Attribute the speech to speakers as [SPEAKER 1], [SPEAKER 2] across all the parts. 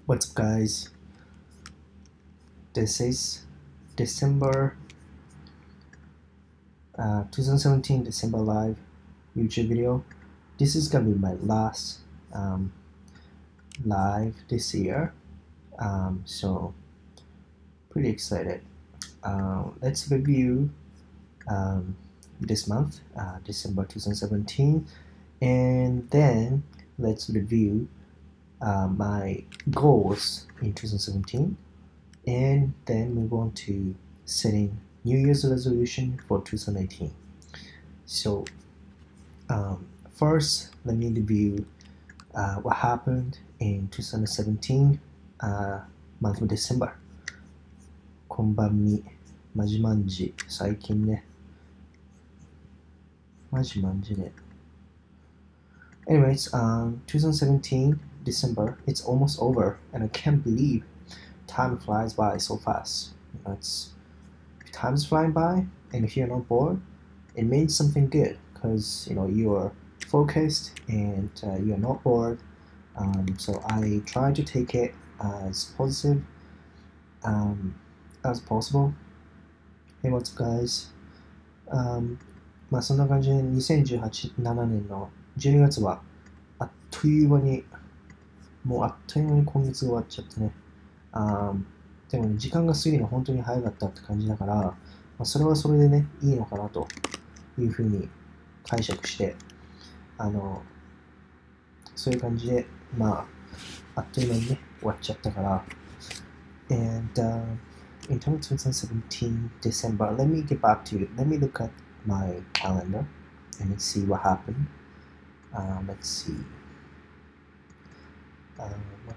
[SPEAKER 1] What's up, guys? This is December 2017 December live YouTube video. This is gonna be my last live this year, so pretty excited. Let's review this month, December 2017, and then let's review my goals in 2017, and then move on to setting New Year's resolution for 2018. So first, let me review what happened in 2017 month of December. こんばんみ、まじまんじ、最近ね。まじまんじね。Anyways, 2017 December, it's almost over, and I can't believe time flies by so fast. You know, time's flying by, and if you're not bored, it means something good, because you are focused and you're not bored. So I try to take it as positive as possible. Hey, what's up, guys? まあそんな感じで2017年の12月はあっという間に今月終わっちゃってね。でもね、時間が過ぎるのは本当に早かったって感じだから、それはそれでね、いいのかなというふうに解釈して、そういう感じで、あっという間にね、終わっちゃったから。And in terms of 2017 December, let me get back to you. Let me look at my calendar and let's see what happened. Let's see.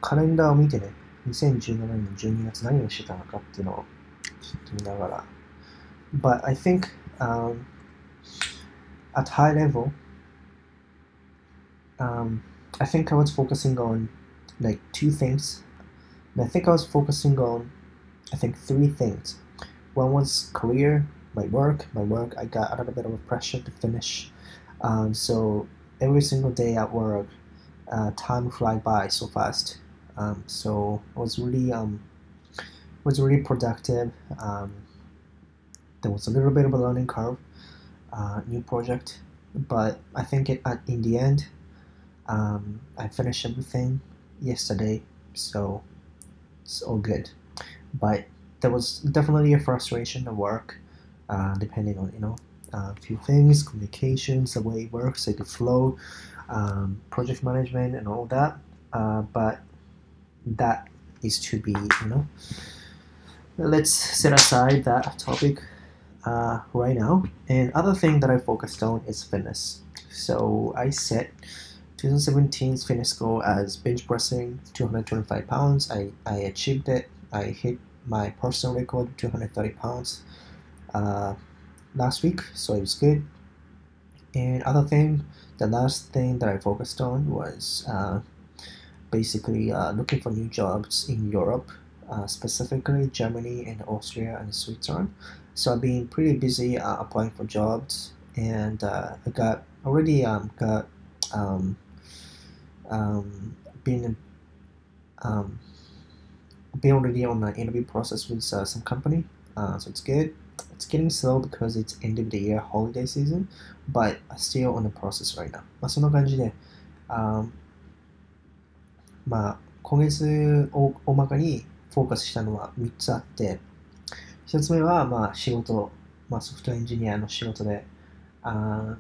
[SPEAKER 1] カレンダーを見てね、2017年の12月何をしてたのかっていうのをちょっと見ながら。But I think at high level, I think I was focusing on like two things. And I think I was focusing on, I think, three things. One was career, my work. I got a little bit of a pressure to finish. So every single day at work, time fly by so fast. So it was really productive. There was a little bit of a learning curve, new project, but I think in the end, I finished everything yesterday, so it's all good. But there was definitely a frustration at work, depending on a few things, communications, the way it works, like the flow, project management, and all that. But that is to be, let's set aside that topic right now. And other thing that I focused on is fitness. So I set 2017's fitness goal as bench pressing 225 pounds. I achieved it. I hit my personal record of 230 pounds last week, so it was good. And the last thing that I focused on was basically looking for new jobs in Europe, specifically Germany and Austria and Switzerland. So I've been pretty busy applying for jobs, and I been already on an interview process with some company, so it's good. It's getting slow because it's end of the year holiday season, but still on the process right now. そんな感じで、今月大まかにフォーカスしたのは3つあって、1つ目は仕事、ソフトウェアエンジニアの仕事で、本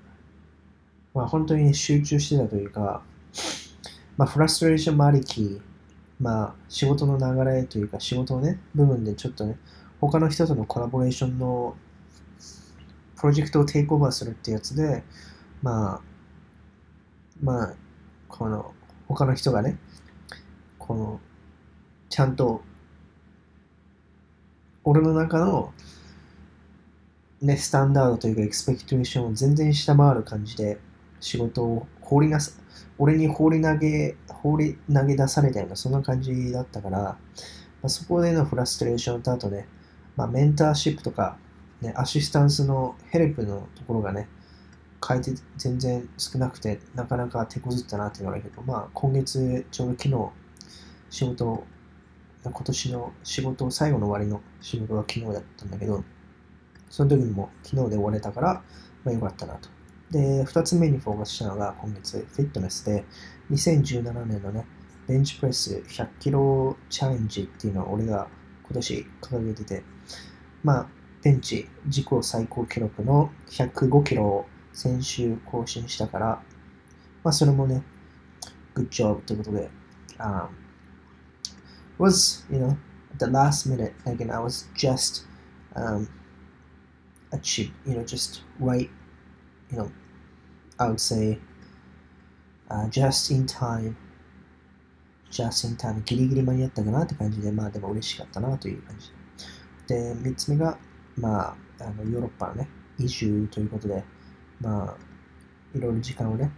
[SPEAKER 1] 当に集中してたというか、フラストレーションもありき、仕事の流れというか仕事のね、部分でちょっとね、他の人とのコラボレーションのプロジェクトをテイクオーバーするってやつで、この他の人がね、ちゃんと俺の中のね、スタンダードというかエクスペクテーションを全然下回る感じで仕事を俺に放り投げ出されたようなそんな感じだったから、そこでのフラストレーションとあとね、メンターシップとか、ね、アシスタンスのヘルプのところがね、書いて全然少なくてなかなか手こずったなっていうのがあるけど、今月ちょうど昨日仕事今年の仕事、最後の終わりの仕事は昨日だったんだけど、その時にも昨日で終われたから、まあよかったなと。で、2つ目にフォーカスしたのが今月フィットネスで、2017年のね、ベンチプレス100キロチャレンジっていうのを俺が今年掲げてて、まあ、ベンチ自己最高記録の105キロを先週更新したから、まあそれもね、good job ということで、was, at the last minute, again, I was just, achieved, just right, I would say, just in time, ギリギリ間に合ったかなって感じで、まあでも嬉しかったなという感じで。で、3つ目が、まあ、ヨーロッパのね、移住ということで、まあ、いろいろ時間をね、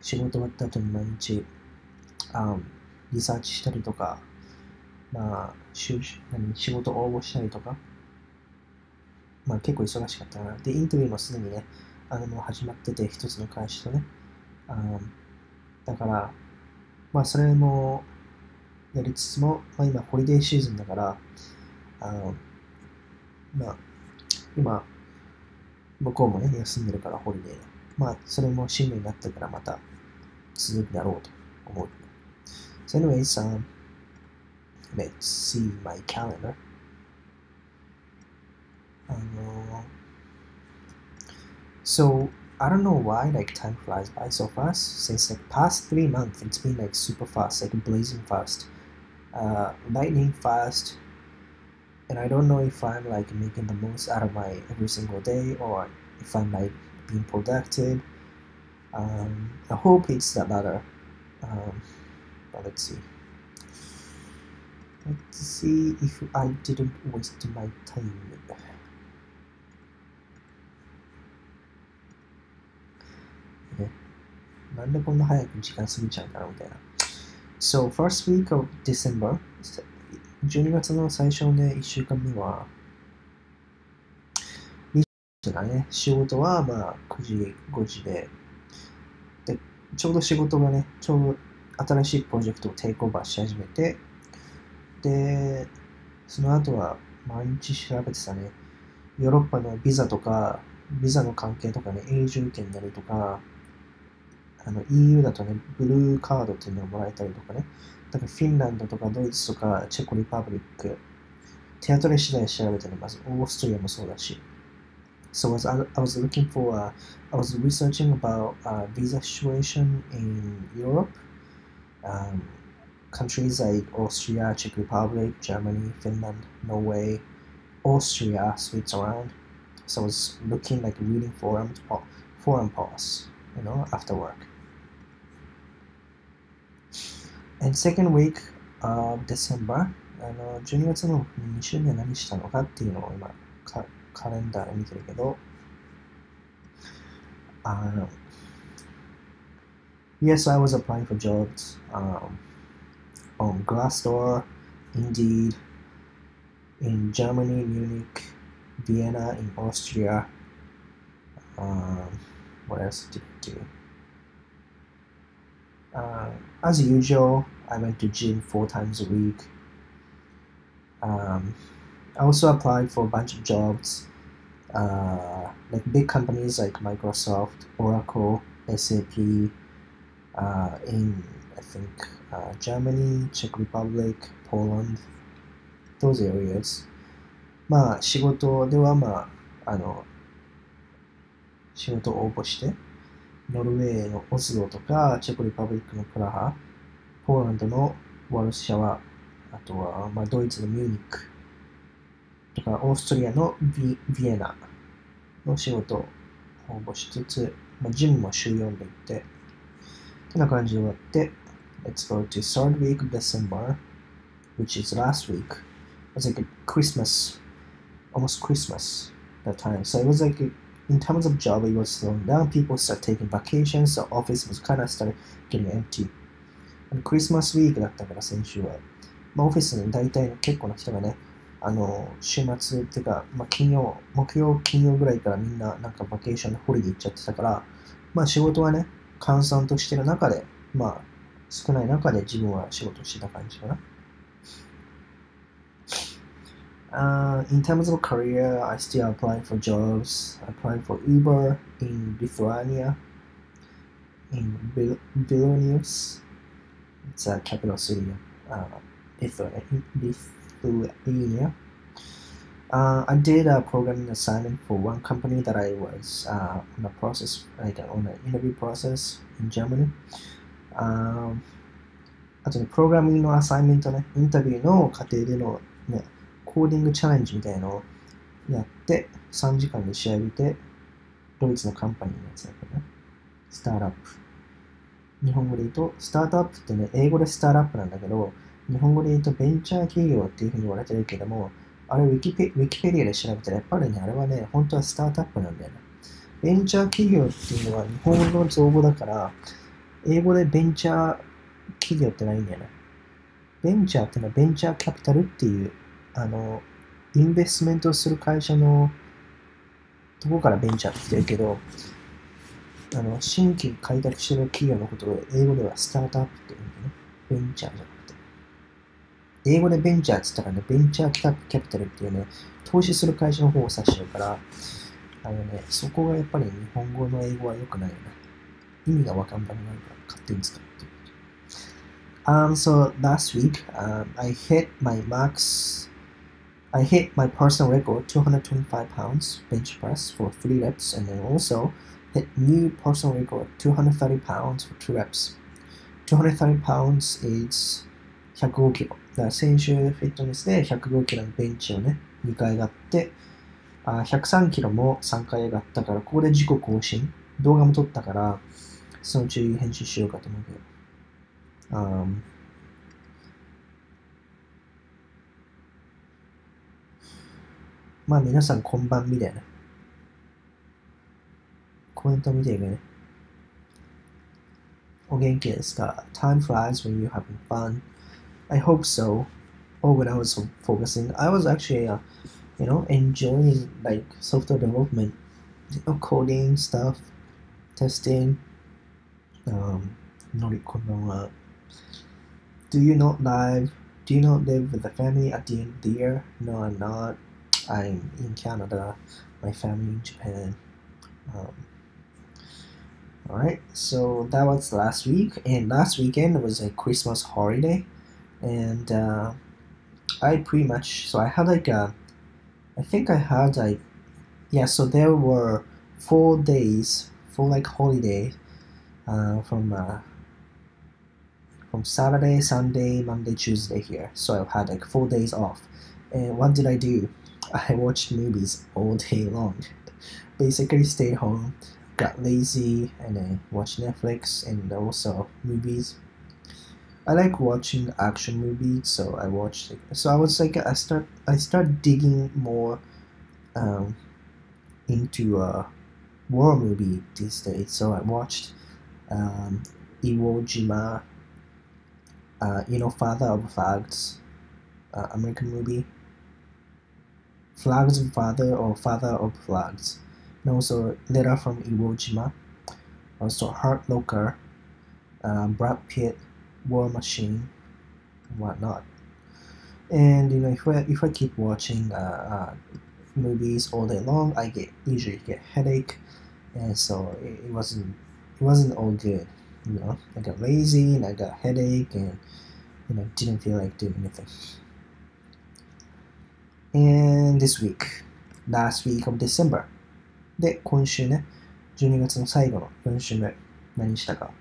[SPEAKER 1] 仕事終わった後に毎日、リサーチしたりとか、まあ、仕事応募したりとか、まあ結構忙しかったかな。で、インタビューもすでにね、もう始まってて、一つの会社とね。だから、まあそれもやりつつも、まあ今、ホリデーシーズンだから、まあ、今、向こうもね、休んでるから、ホリデーで。まあ、それも新年になってからまた続くだろうと思う。So anyways, let's see my calendar. So I don't know why time flies by so fast. Since past 3 months, it's been super fast, blazing fast, lightning fast. And I don't know if I'm making the most out of my every single day or if I'm being productive. I hope it's the latter. But let's see. Let's see if I didn't waste my time. Okay. なんでこんな早く時間過ぎちゃうかなみたいな。So, first week of December, 12月の最初のね、1週間目は、仕事はまあ9時、5時で、ちょうど仕事がね、ちょうど新しいプロジェクトをテイクオーバーし始めて、で、その後は毎日調べてたね、ヨーロッパのビザとか、ビザの関係とかね、永住権になるとか、EU だとね、ブルーカードっていうのをもらえたりとかね、だからフィンランドとかドイツとかチェコリパブリック、手当たり次第調べてね、まずオーストリアもそうだし。So I was looking for, I was researching about visa situation in Europe, countries like Austria, Czech Republic, Germany, Finland, Norway, Austria, Switzerland. So I was looking reading forum posts, after work. And second week of December, 12月の2週目は何したのかっていうのを今カレンダーで見てるけど、yes, I was applying for jobs on Glassdoor, Indeed, in Germany, Munich, Vienna, in Austria. What else did I do? As usual, I went to gym 4 times a week. I also applied for a bunch of jobs, big companies like Microsoft, Oracle, SAP, in I think Germany, Czech Republic, Poland, those areas. まあ仕事では仕事を応募して、ノルウェーのオスロとか、チェコリパブリックのプラハ、ポーランドのワルシャワ、あとはドイツのミューニックとか、オーストリアのビエナの仕事を応募しつつ、ジムも週4で行って、こんな感じで終わって、Let's go to third week of December, which is last week. It was a Christmas, almost Christmas that time. So it was in terms of job, it was slowing down. People started taking vacations. The office was kind of started getting empty. And Christmas week だったから先週は。オフィスに大体結構な人がね、週末っていうか、木曜、金曜ぐらいからみんなバケーションでホリデー行っちゃってたから、仕事はね、閑散としてる中で、少ない中で自分は仕事してた感じかな。In terms of career, I still apply for jobs. I apply for Uber in Lithuania, in Vilnius. It's a capital city of Lithuania. I did a programming assignment for one company that I was on the process, like on the interview process in Germany. あとね、プログラミングのアサイメントね、インタビューの過程でのね、コーディングチャレンジみたいのをやって、3時間で仕上げて、ドイツのカンパニーのやつだけどね、スタートアップ。日本語で言うと、スタートアップってね、英語でスタートアップなんだけど、日本語で言うとベンチャー企業っていうふうに言われてるけども、あれウィキペディアで調べたら、やっぱりね、あれはね、本当はスタートアップなんだよね。ベンチャー企業っていうのは日本語の造語だから、英語でベンチャー企業ってないんだよね。ベンチャーってのはベンチャーキャピタルっていう、インベストメントをする会社のとこからベンチャーって来てるけど、新規開拓してる企業のことを英語ではスタートアップって言うんだよね。ベンチャーじゃなくて。英語でベンチャーって言ったらね、ベンチャーキャピタルっていうね、投資する会社の方を指してるから、そこがやっぱり日本語の英語は良くないよね。意味がわかんなくなるから勝手に使ってる。So last week, I hit my personal record, 225 pounds bench press for 3 reps, and then also hit new personal record, 230 pounds for 2 reps. 230 pounds is 105キロ。だから先週フィットネスで105キロのベンチをね、2回上がって、103キロも3回上がったから、ここで自己更新。動画も撮ったから、そのうち編集しようかと思うけど。まあ皆さんこんばんみたいな。コメント見てるね。お元気ですか？ Time flies when you're having fun. I hope so. Or when I was focusing, I was actually, enjoying like software development, coding stuff, testing. のりこんばんは。Do you not live with the family at the end of the year? No, I'm not. I'm in Canada. My family in Japan. Alright, so that was last week, and last weekend was a Christmas holiday, and I had so there were 4 days, 4 like holidays, from Saturday, Sunday, Monday, Tuesday here. So I had like 4 days off. And what did I do? I watched movies all day long. Basically stayed home, got lazy, and then watched Netflix and also movies. I like watching action movies, so I watched it. So I was like, I start digging more into war movie these days. So I watched Iwo Jima, Father of Flags, American movie. Flags of Father or Father of Flags. And also Letter from Iwo Jima. Also Hurt Locker, Brad Pitt, War Machine, and whatnot. And if I keep watching movies all day long, I usually get headache, and so it wasn't all good. I got lazy and I got headache and didn't feel like doing anything. And this week, last week of December で今週ね、12月の最後の4週目何したか。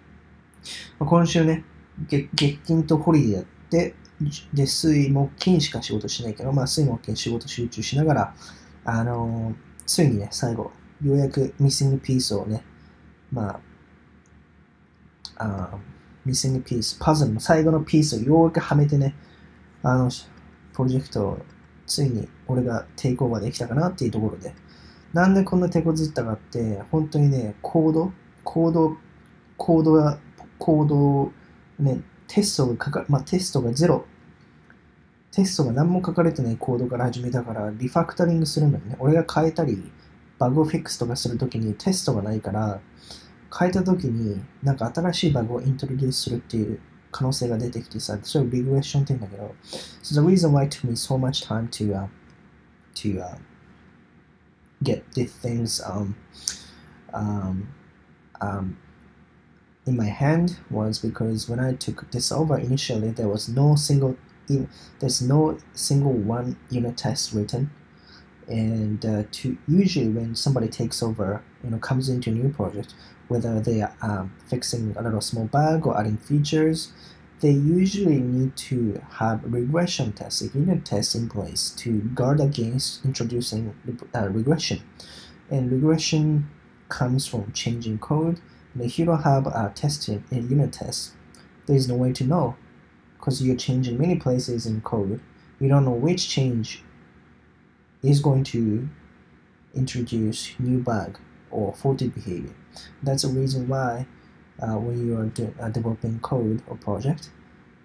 [SPEAKER 1] 今週ね、月金とホリデーやって、で水木金しか仕事しないけど、水木金仕事集中しながら、ついにね、最後ようやくミッシングピースをね、ミッシングピース、パズルの最後のピースをようやくはめてね、プロジェクトをついに俺がテイクオーバーできたかなっていうところで、なんでこんな手こずったかって、本当にね、コードね、テストがゼロ、テストが何も書かれてないコードから始めたから、リファクタリングするのにね、俺が変えたり、バグをフィックスとかするときにテストがないから、変えたときになんか新しいバグをイントロデュースするっていう可能性が出てきてさ、それをリグレッションって言うんだけど、So the reason why it took me so much time to to get these things in my hand was because when I took this over initially, there's no single one unit test written, and usually when somebody takes over, comes into a new project, whether they are fixing a little small bug or adding features, they usually need to have regression tests, a unit test in place to guard against introducing regression. And regression comes from changing code. And if you don't have a unit test, there is no way to know, because you're changing many places in code. You don't know which change is going to introduce new bug or faulty behavior. That's the reason why when you are developing code or project,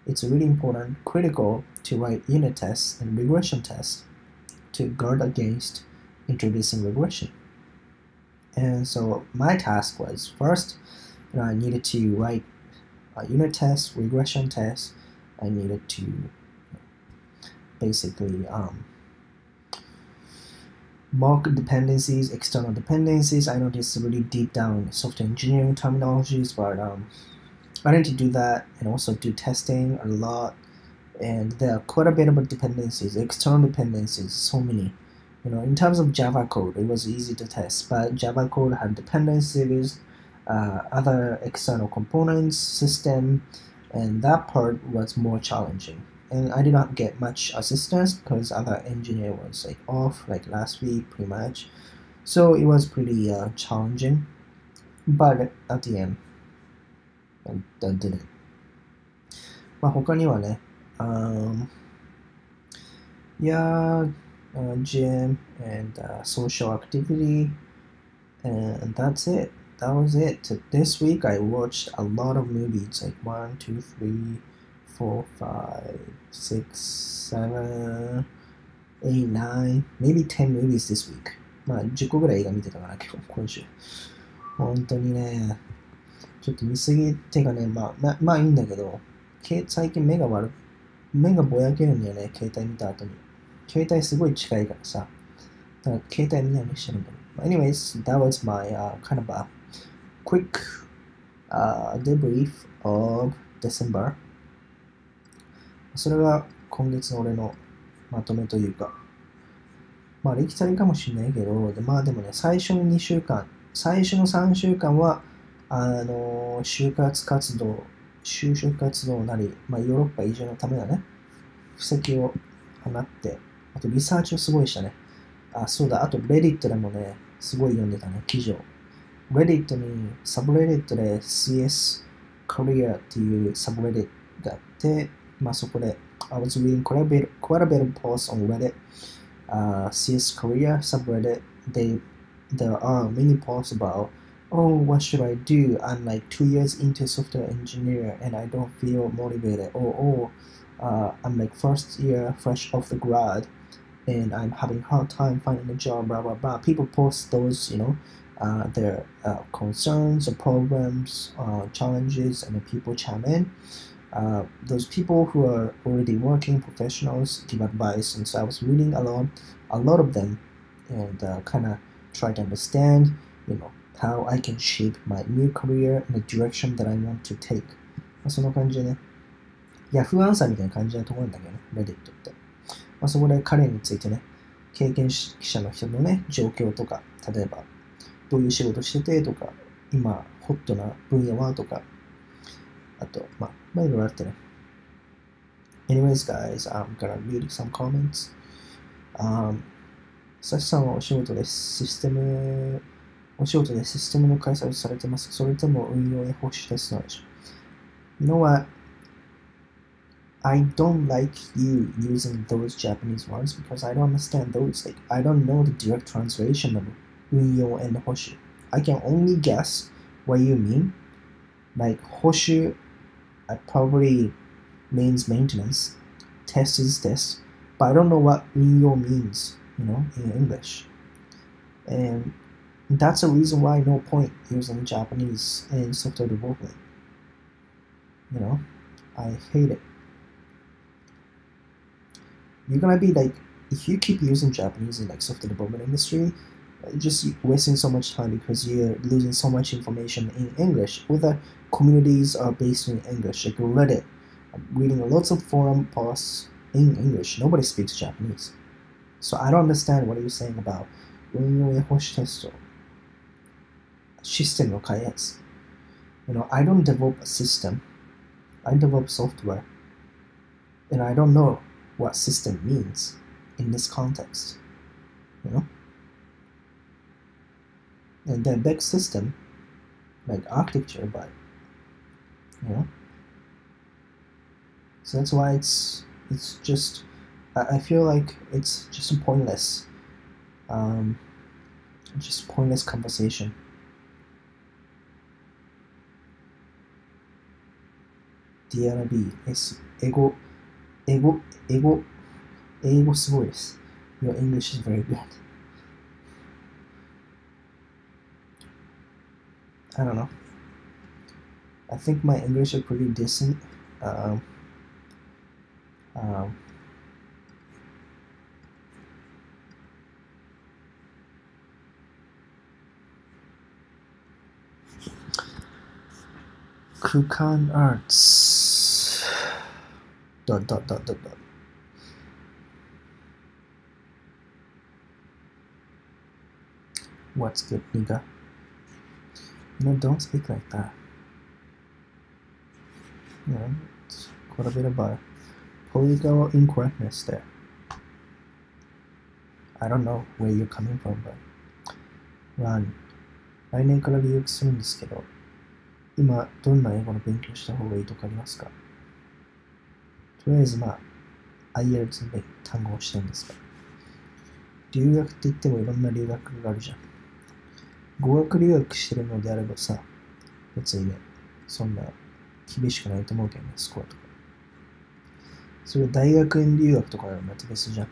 [SPEAKER 1] it's really important, critical to write unit tests and regression tests to guard against introducing regression. And so my task was, first, I needed to write a unit test, regression test. I needed to basically mock dependencies, external dependencies. I know this is really deep down software engineering terminologies, but I need to do that and also do testing a lot. And there are quite a bit of dependencies, external dependencies, so many. In terms of Java code, it was easy to test, but Java code had dependencies, other external components, system, and that part was more challenging. And I did not get much assistance because other engineer was off last week pretty much. So it was pretty challenging, but at the end, I did it. 他にはね、gym and social activity, and that's it. That was it. This week I watched a lot of movies, 1, 2, 3, 4, 5, 6, 7, 8, 9, maybe 10 movies this week. 10個ぐらい映画見てたかな、今週。本当にね、ちょっと見すぎっていうかね、まあいいんだけど、最近目がぼやけるんだよね、携帯見た後に。携帯すごい近いからさ、だから携帯見ないようにしてるんだけど。Anyways, that was my kind of a quick debrief of December. それが今月の俺のまとめというか、ありきたりかもしれないけど、でもね、最初の3週間は、就職活動なり、ヨーロッパ移住のためのね、布石を放って、あとリサーチをすごいしたね。そうだ、あと Reddit でもね、すごい読んでたね、記事を。Reddit に、サブレディットで CS Korea っていうサブレディットがあって、そこで、I was reading quite a bit of posts on Reddit. CS Korea subreddit, there are many posts about, oh, what should I do? I'm 2 years into software engineer and I don't feel motivated. I'm first year fresh off the grad and I'm having hard time finding a job, blah, blah, blah. People post those, their concerns or problems, challenges, and then people chime in. Those people who are already working professionals give advice, and so I was reading a lot of them and kind of try to understand, how I can shape my new career in the direction that I want to take. その感じでね、Yahoo アンサーみたいな感じだと思うんだけどね、Reddit って。そこで彼についてね、経験者の人のね、状況とか、例えば、どういう仕事しててとか、今、ホットな分野はとか、あと、いろいろあってね。Anyways, guys, I'm gonna read some comments. サシさんはお仕事でシステムの開催をされてます。それとも運用や報酬ですのでしょう。You know what? I don't like you using those Japanese words because I don't understand those. I don't know the direct translation of 運用 and 報酬. I can only guess what you mean. 報酬probably means maintenance. Test is this. But I don't know what 運用 means, in English. And that's the reason why no point using Japanese in software development. I hate it. You're gonna be if you keep using Japanese in like software development industry, you're just wasting so much time because you're losing so much information in English. All the communities are based in English, like Reddit. I'm reading lots of forum posts in English. Nobody speaks Japanese. So I don't understand what you're saying about 運用や保守テスト、システムの開発。I don't develop a system. I develop software. And I don't know what system means in this context. And then big system, like architecture, but so that's why it's just I feel like it's just pointless, just pointless conversation. DRB 英語すごいです。Your English is very good. I don't know. I think my English is pretty decent. Kukan Arts. ... What's good, nigga? Don't speak like that. It's quite a bit about political incorrectness there. I don't know where you're coming from, but Run. 来年から留学するんですけど、今どんな英語の勉強した方がいいとかありますか？とりあえずIELTS で単語をしたいんですが、留学って言ってもいろんな留学があるじゃん。語学留学してるのであればさ、別にね、そんな厳しくないと思うけどね、スコアとか。それ大学院留学とかならまた別じゃん。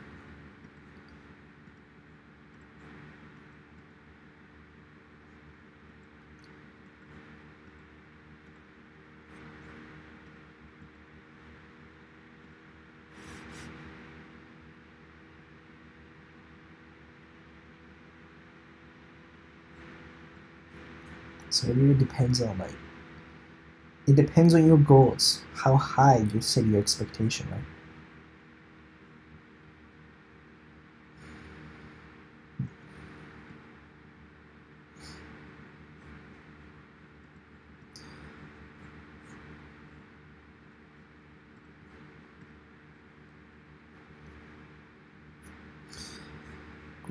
[SPEAKER 1] So it really depends on it depends on your goals, how high you set your expectation, right?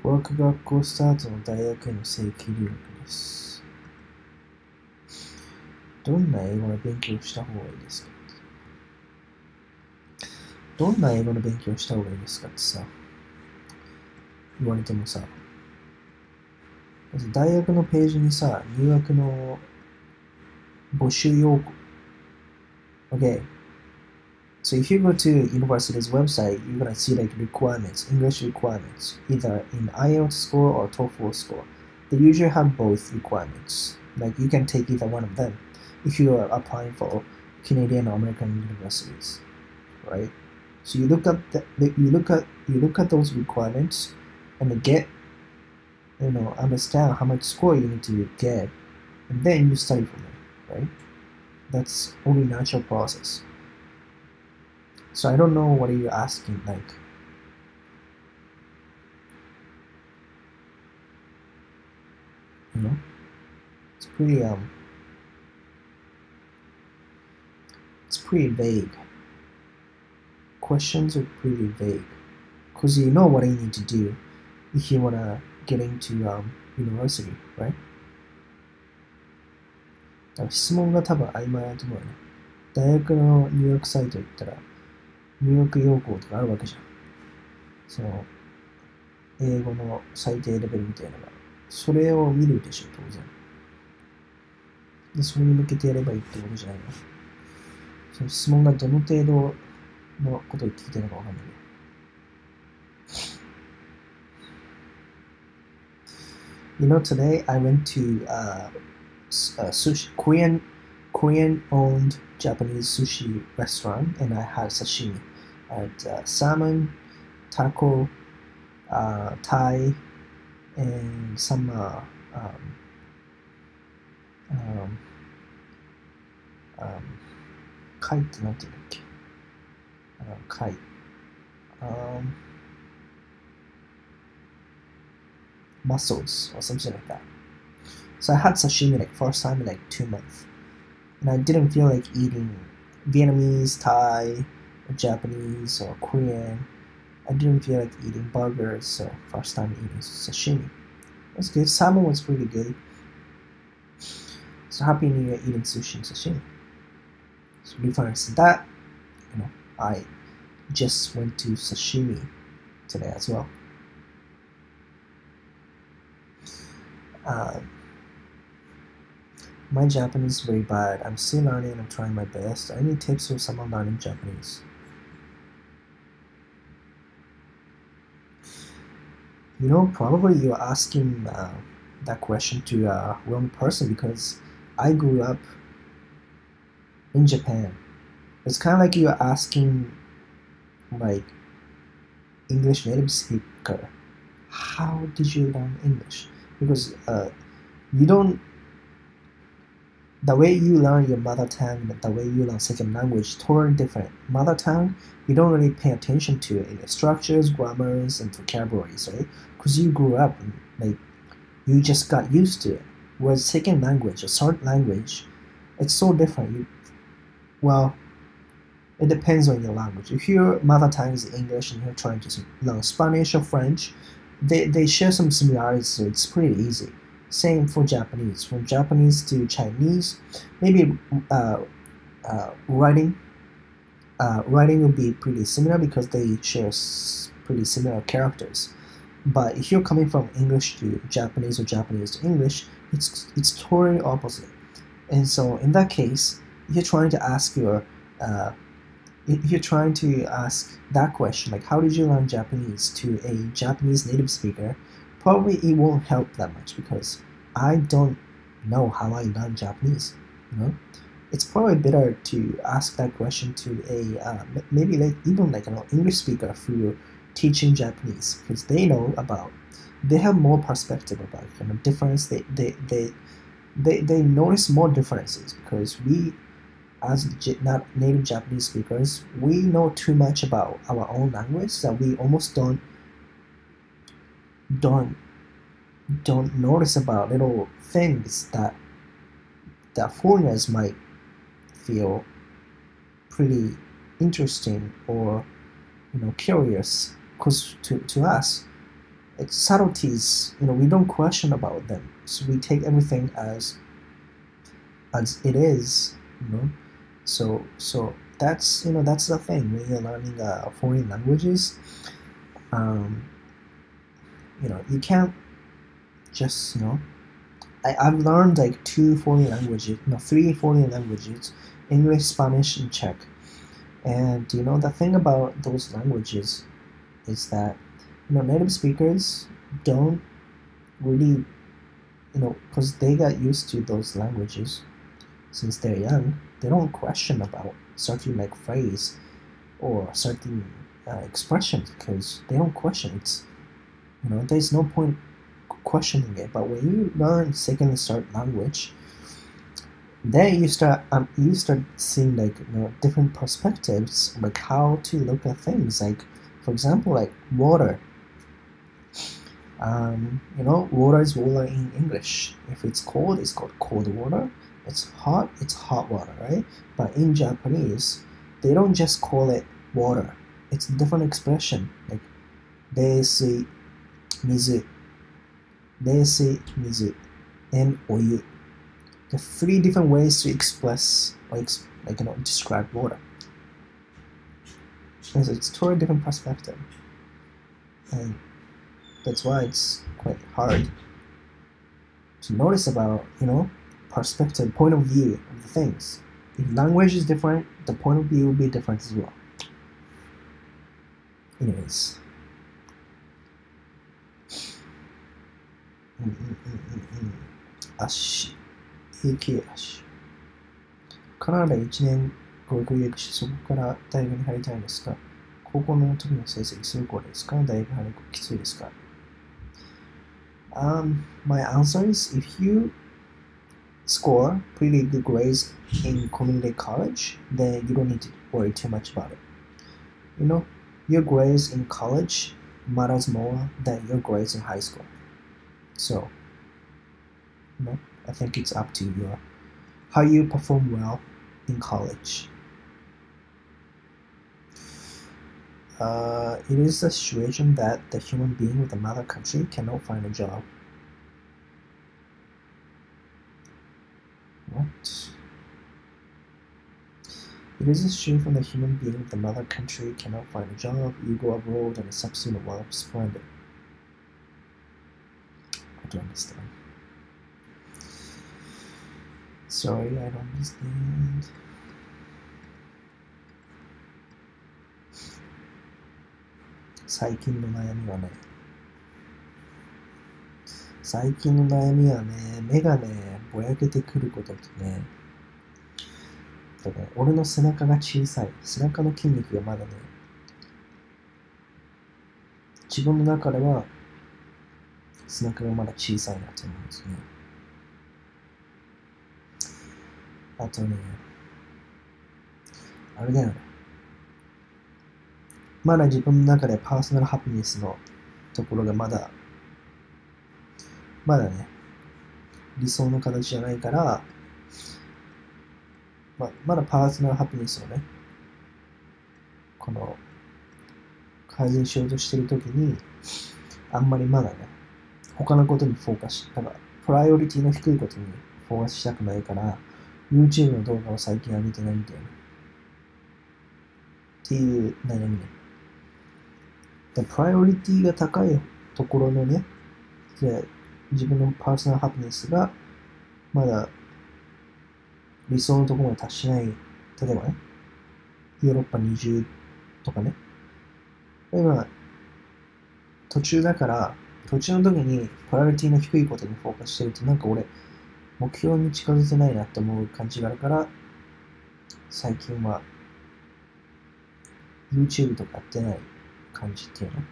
[SPEAKER 1] 語学学校スタートの大学への正規留学です。どんな英語の勉強をした方がいいですか？どんな英語の勉強をした方がいいですかってさ、言われてもさ、大学のページにさ、入学の募集要項。Okay. So if you go to university's website, you're gonna see like requirements, English requirements, either in IELTS score or TOEFL score. They usually have both requirements. Like you can take either one of them if you are applying for Canadian or American universities, right? So you look at those requirements and get, understand how much score you need to get, and then you study from it, right? That's only natural process. So I don't know what are you asking, like. It's pretty vague. Questions are pretty vague, because you know what you need to do if you wanna get into university, right? だから質問が多分曖昧だと思うよね。大学の入学サイト行ったら入学要項とかあるわけじゃん。その英語の最低レベルみたいなのが。それを見るでしょ、当然。で、それに向けてやればいいってことじゃないの。その質問がどの程度のことを聞いてるのかわかんないけど。Today I went to sushi, Korean-owned Japanese sushi restaurant, and I had sashimi. I had salmon, taco, Thai, and some Kai ってなんて言うんだっけKai mussels or something like that. So I had sashimi like first time in like 2 months, and I didn't feel like eating Vietnamese, Thai, or Japanese, or Korean. I didn't feel like eating burgers, so first time eating sashimi. It was good. Salmon was pretty good. So happy New Year eating sushi and sashimi. So reference to that, I just went to sashimi today as well. My Japanese is very bad. I'm still learning and I'm trying my best. Any tips for someone learning Japanese? Probably you're asking that question to a wrong person, because I grew up in Japan. It's kind of like you're asking like English native speaker, how did you learn English? Because the way you learn your mother tongue and the way you learn second language, totally different. Mother tongue, you don't really pay attention to it in the structures, grammars, and vocabularies, right? Because you grew up, like, you just got used to it. Whereas second language, a third language, it's so different. It depends on your language. If your mother tongue is English and you're trying to learn Spanish or French, they share some similarities, so it's pretty easy. Same for Japanese. From Japanese to Chinese, maybe writing will be pretty similar because they share pretty similar characters. But if you're coming from English to Japanese or Japanese to English, it's totally opposite. And so in that case, if you're trying to ask that question, like how did you learn Japanese, to a Japanese native speaker, probably it won't help that much, because I don't know how I learned Japanese. It's probably better to ask that question to a maybe even an English speaker who teaching Japanese, because they have more perspective about difference. They notice more differences, because we, as not native Japanese speakers, we know too much about our own language that we almost don't notice about little things that foreigners might feel pretty interesting or curious, because to us it's subtleties. We don't question about them, so we take everything as it is. So that's that's the thing when you're learning foreign languages. You can't just I've learned like 3 foreign languages, English, Spanish, and Czech. And the thing about those languages is that native speakers don't really because they got used to those languages since they're young. They don't question about certain phrase or certain expressions, because they don't question it. There's no point questioning it. But when you learn second and third language, then you start seeing different perspectives, like how to look at things. Like, for example, like water. Water is water in English. If it's cold, it's called cold water. It's hot water, right? But in Japanese, they don't just call it water. It's a different expression, like 冷水, 水, 冷水, 水, and お湯. There are 3 different ways to express or describe water. And so it's totally different perspective, and that's why it's quite hard to notice about perspective, point of view of the things. If language is different, the point of view will be different as well. Anyways. Ash. AK Ash. カナダ1年語学留学し、そこから大学に入りたいんですが、高校の時の成績すごいですか？大学入るきついですか？ My answer is if you score pretty good grades in community college, then you don't need to worry too much about it. You know, your grades in college matters more than your grades in high school. So, you know, I think it's up to you how you perform well in college. It is a situation that the human being with the mother country cannot find a job. What? It is a situation the human being with the mother country cannot find a job. You go abroad and succeed in well, splendid. I don't understand. Sorry, I don't understand. 最近の悩みはね、目がね、ぼやけてくることとね、俺の背中が小さい。背中の筋肉がまだね、自分の中では背中がまだ小さいなと思うんですね。あとね、あれだよね。まだ自分の中でパーソナルハピネスのところがまだね、理想の形じゃないから、まだパーソナルハピネスをね、この改善しようとしてるときに、あんまりまだね、他のことにフォーカスし、プライオリティの低いことにフォーカスしたくないから、YouTube の動画を最近上げてないんだよね。っていう悩みね。プライオリティが高いところのね、自分のパーソナルハピネスがまだ理想のところまで達しない、例えばね、ヨーロッパに移住とかね、今、途中だから、途中の時にプライオリティの低いことにフォーカスしてると、なんか俺、目標に近づいてないなって思う感じがあるから、最近は YouTube とかやってない感じっていうのっ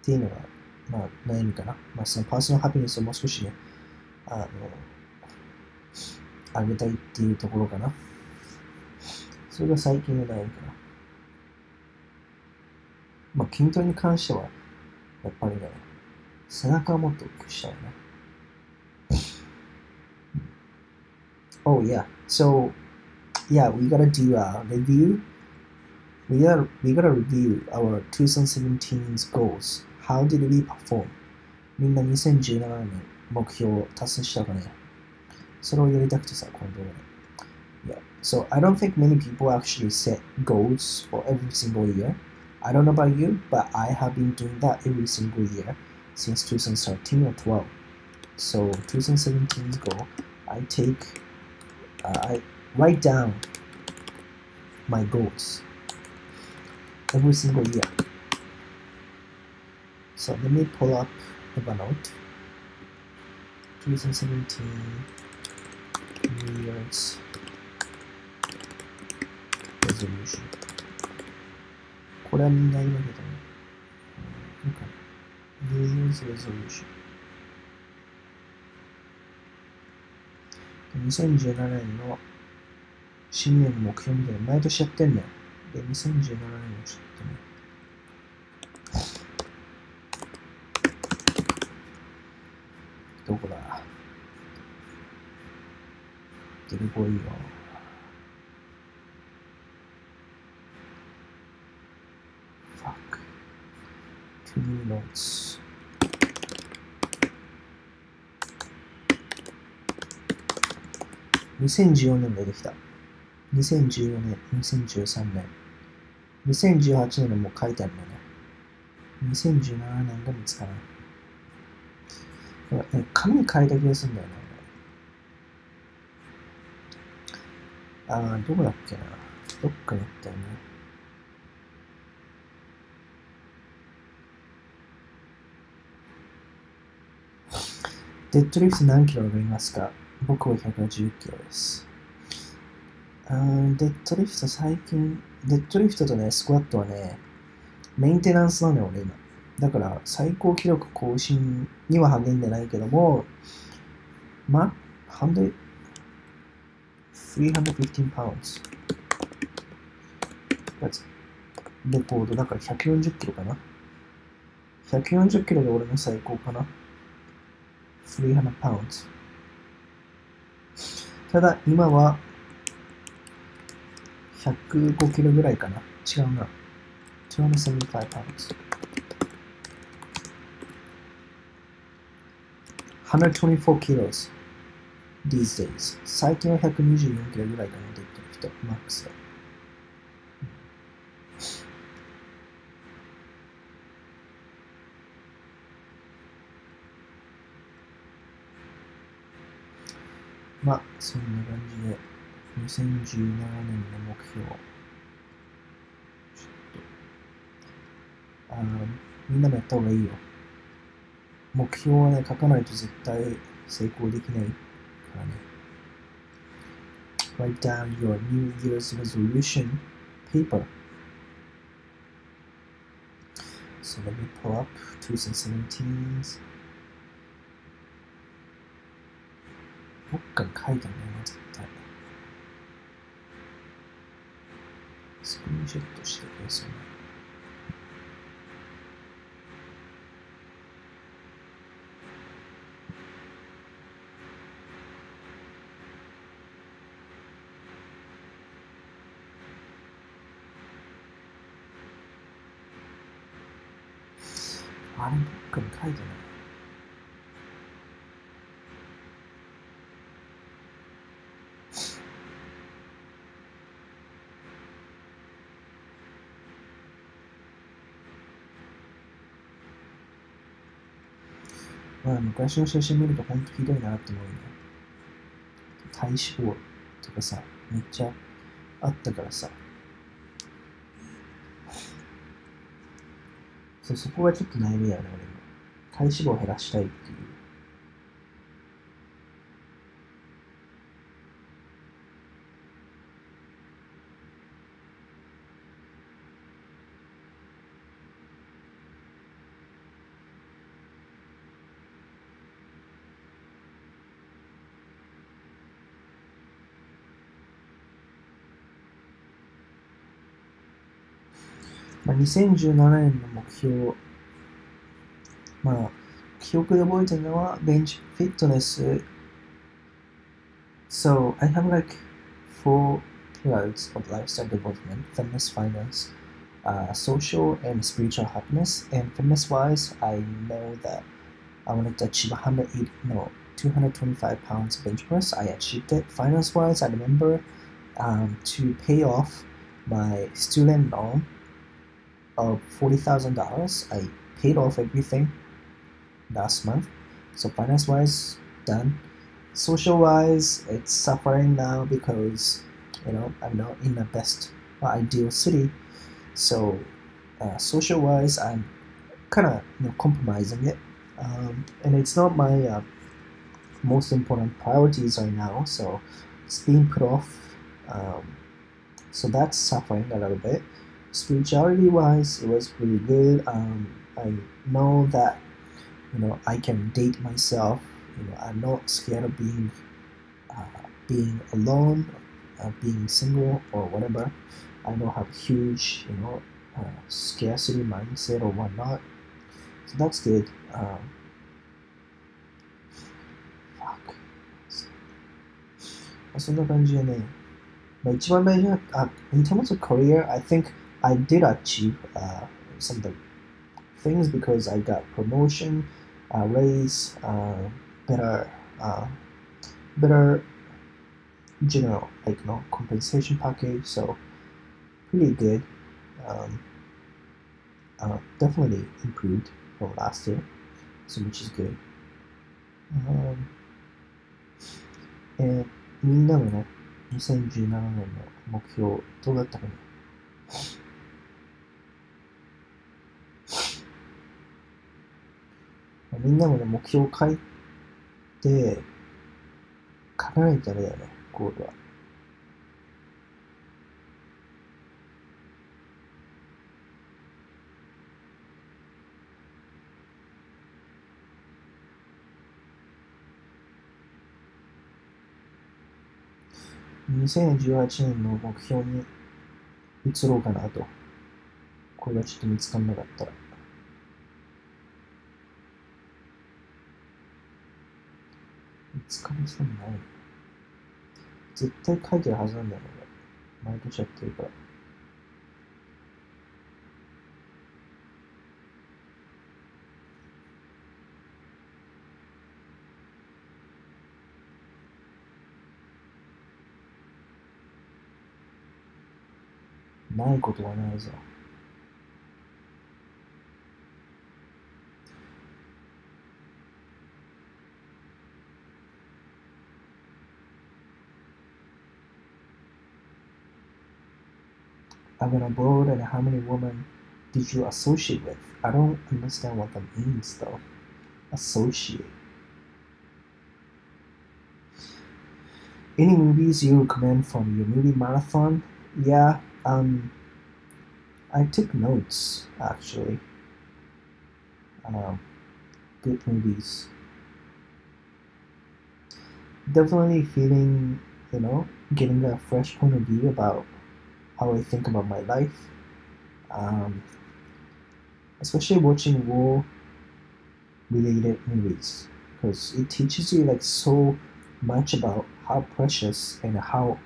[SPEAKER 1] ていうのが、悩みかな。そのパーソナルハピネスをもう少しね、上げたいっていうところかな。それが最近の悩みかな。筋トレに関しては、やっぱりね、背中をもっと大きくしたいね。Oh yeah, so yeah, we gotta do a review. We gotta review our 2017's goals. How did we perform? みんな2017年目標を達成したかね。それをやりたくてさ、この動画で。Yeah, so I don't think many people actually set goals for every single year. I don't know about you, but I have been doing that every single year since 2013 or 12. So 2017's goal, I write down my goals every single year. So let me pull up Evernote. 2017 New Year's resolution. これはみんな言うんだけどね。New Year's resolution. 2017年の新年の目標みたいな毎年やってんだよ。で、2017年もちょっとね。どこだ？出てこいよ。Fuck. Too many notes. 2014年出てきた。2014年、2013年。2018年のもう書いてあるんだね。2017年が見つからない。紙に書いた気がするんだよね。どこだっけな。どっかにあったよね。デッドリフト何キロ上がりますか？僕は110キロです。デッドリフト最近、デッドリフトとね、スクワットはね、メンテナンスなのよ、俺今。だから最高記録更新には励んでないけども、まあ、315 pounds。レコードだから140キロかな。140キロで俺の最高かな。300 pounds。ただ今は105キロぐらいかな。違うな。275 pounds。124 kilos these days。最近は124キロぐらいかな、デッドリフト、マックスで。まあ、そんな感じで、2017年の目標。みんなもやった方がいいよ。目標はね、書かないと絶対成功できないからね。Write down your New Year's resolution paper. So let me pull up 2017's. どっかに書いてんだよな、絶対。スクリーンショットしてくれそうな。あれ、どっかに書いてない。まあ、昔の写真見るとほんとひどいなって思うよね。体脂肪とかさ、めっちゃあったからさ。そこがちょっと悩みだよね、俺も。体脂肪を減らしたいっていう。まあ、2017年の目標、まあ、記憶で覚えてるのは、ベンチフィットネス。So, I have like 4 pillars of lifestyle development: fitness, finance, social, and spiritual happiness. And fitness wise, I know that I wanted to achieve 225 pounds bench press. I achieved it. Finance wise, I remember to pay off my student loan of $40,000. I paid off everything last month. So finance wise, done. Social wise, it's suffering now because I'm not in the best ideal city. So social wise, I'm kind of compromising it, and it's not my most important priorities right now. So it's being put off. So that's suffering a little bit. Spirituality wise, it was pretty good. I know that I can date myself. I'm not scared of being alone, being single or whatever. I don't have a huge scarcity mindset or whatnot. So that's good. Fuck. そんな感じでね。一番大事な、in terms of career, I think I did achieve some of the things because I got promotion, raise, better general compensation package. So pretty good. Definitely improved from last year, so which is good. And みんなのね、2017年の目標どうだったかな。みんなもね、目標を書かないとダメだよね、ゴールは。2018年の目標に移ろうかなと。これがちょっと見つからなかったら。見つかりそうにない。絶対書いてるはずなんだよね。毎年やってるから。ないことはないぞ。I've been abroad, and how many women did you associate with? I don't understand what that means though. Associate. Any movies you recommend from your movie marathon? Yeah, I took notes actually. Good movies. Definitely feeling, getting a fresh point of view about how I think about my life. Especially watching war-related movies, because it teaches you like so much about how precious and how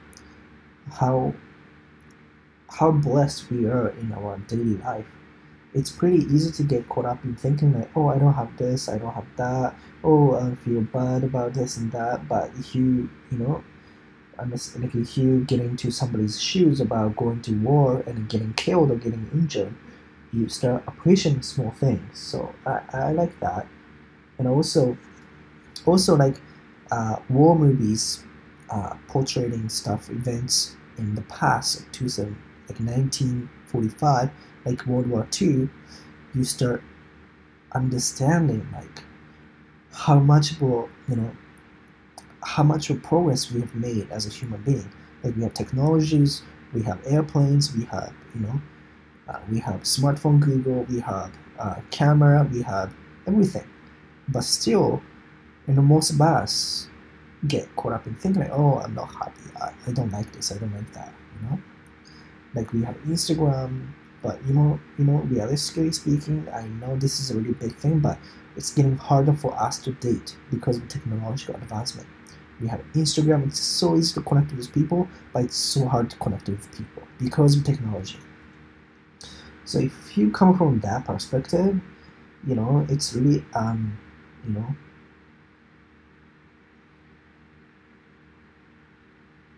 [SPEAKER 1] blessed we are in our daily life. It's pretty easy to get caught up in thinking like, oh, I don't have this, I don't have that, oh, I feel bad about this and that. But if you get into somebody's shoes about going to war and getting killed or getting injured, you start appreciating small things. So I like that. And also like war movies portraying events in the past, like 1945, like World War II. You start understanding like how much of progress we have made as a human being. Like we have technologies, we have airplanes, we have we have smartphone Google, we have camera, we have everything. But still, most of us get caught up in thinking like, oh, I'm not happy, I don't like this, I don't like that, Like we have Instagram, but realistically speaking, I know this is a really big thing, but it's getting harder for us to date because of technological advancement. We have Instagram, it's so easy to connect with people, but it's so hard to connect with people because of technology. So if you come from that perspective, it's really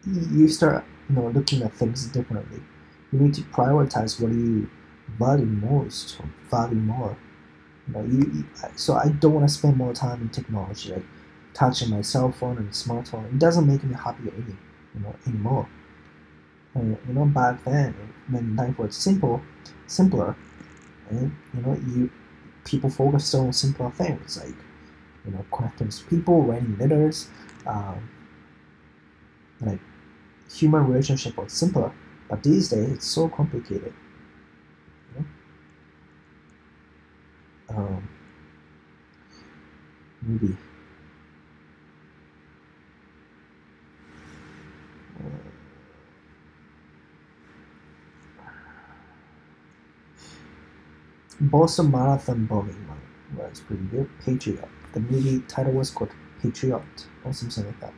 [SPEAKER 1] you start looking at things differently. You need to prioritize what you value most, or value more. So I don't want to spend more time in technology, like touching my cell phone and smartphone. It doesn't make me happy anymore. Back then when life was simpler, and people focused on simpler things like connecting with people, writing letters, like human relationship was simpler. But these days it's so complicated. Maybe. Boston Marathon bombing was pretty good. Patriot. The movie title was called Patriot or something like that.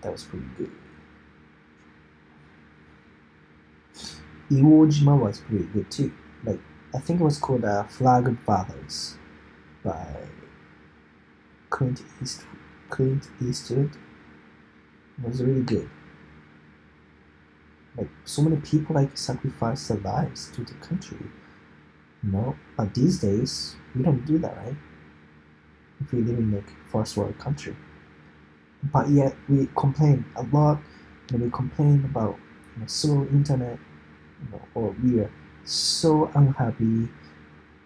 [SPEAKER 1] That was pretty good. Iwo Jima was pretty good too. Like I think it was called Flag Fathers by Clint Eastwood. It was really good. Like so many people like sacrifice their lives to the country, But these days we don't do that, right? If we live in like first world country, but yet we complain a lot. We complain about slow internet, or we are so unhappy